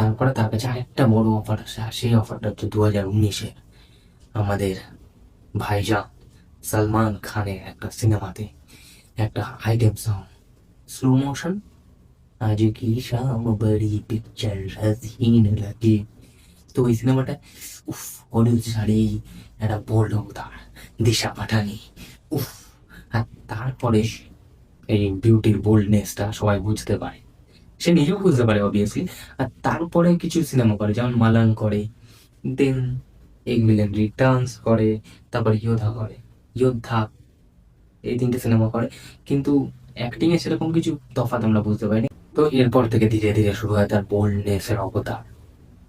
তারপরে তার কাছে আরেকটা বড় অফার আসে, আর সেই অফারটা হচ্ছে 2019-এ আমাদের ভাইজান সলমান খানের একটা সিনেমাতে একটা আইটেম সং, স্লো মোশন, আজ কি শাম বড়ি পিকচার হাসিন লাগে। তো ওই সিনেমাটা উফ, হলিউড ছাড়ি একটা বোল্ড অবতার, দিশা পাঠানি, উফ। আর তারপরে এই বিউটির বোল্ডনেসটা সবাই বুঝতে পারে, সে নিজেও বুঝতে পারে অবভিয়াসলি। আর তারপরে কিছু সিনেমা করে, যেমন মালান করে, দেন এক মিলিয়ন রিটার্নস করে, তারপর যোদ্ধা করে, যোদ্ধা, এই তিনটে সিনেমা করে। কিন্তু অ্যাক্টিং এ সেরকম কিছু তফাৎ আমরা বুঝতে পারিনি। তো এরপর থেকে ধীরে ধীরে শুরু হয় তার বোল্ডনেসের অবতার,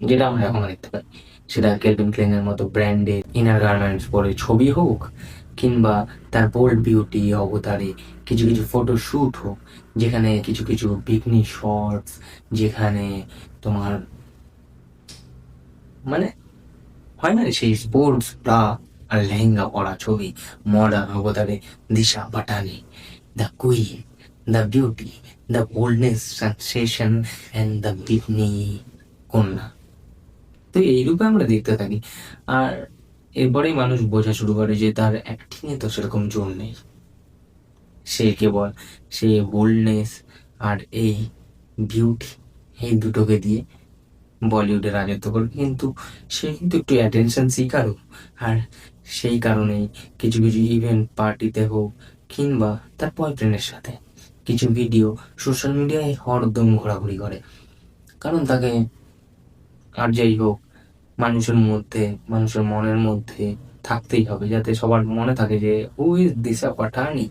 যেটা আমরা এখনো দেখতে পাই। সেটা কেলভিন ক্লেইন এর মতো ব্র্যান্ডেড ইনার গার্মেন্টস পরে ছবি হোক, কিংবা তার বোল্ড বিউটি অবতারে কিছু কিছু ফটো শুট হোক, যেখানে কিছু কিছু বিকনি শর্টস, যেখানে তোমার মানে হয় না সেই স্পোর্টস ব্রা আর লেহেঙ্গা পরা ছবি, মডার্ন অবতারে Disha Patani, the queen, the beauty, the boldness sensation and the bikini কন্যা। তো এইরূপে আমরা দেখতে থাকি। আর এরপরেই মানুষ বোঝা শুরু করে যে তার অ্যাক্টিং এ তো সেরকম জোর নেই, সে কেবল সে বোল্ডনেস আর এই বিউটি, এই দুটোকে দিয়ে বলিউডে রাজত্ব করবে। কিন্তু সে কিন্তু একটু অ্যাটেনশন সিকারও। আর সেই কারণেই কিছু কিছু ইভেন্ট পার্টিতে হোক, কিংবা তার বয়ফ্রেন্ডের সাথে কিছু ভিডিও সোশ্যাল মিডিয়ায় হরদম ঘোরাঘুরি করে। কারণ তাকে, আর যাই হোক, মানুষের মধ্যে, মানুষের মনের মধ্যে থাকতেই হবে, যাতে সবার মনে থাকে যে হু ইজ দিশা পাঠানি,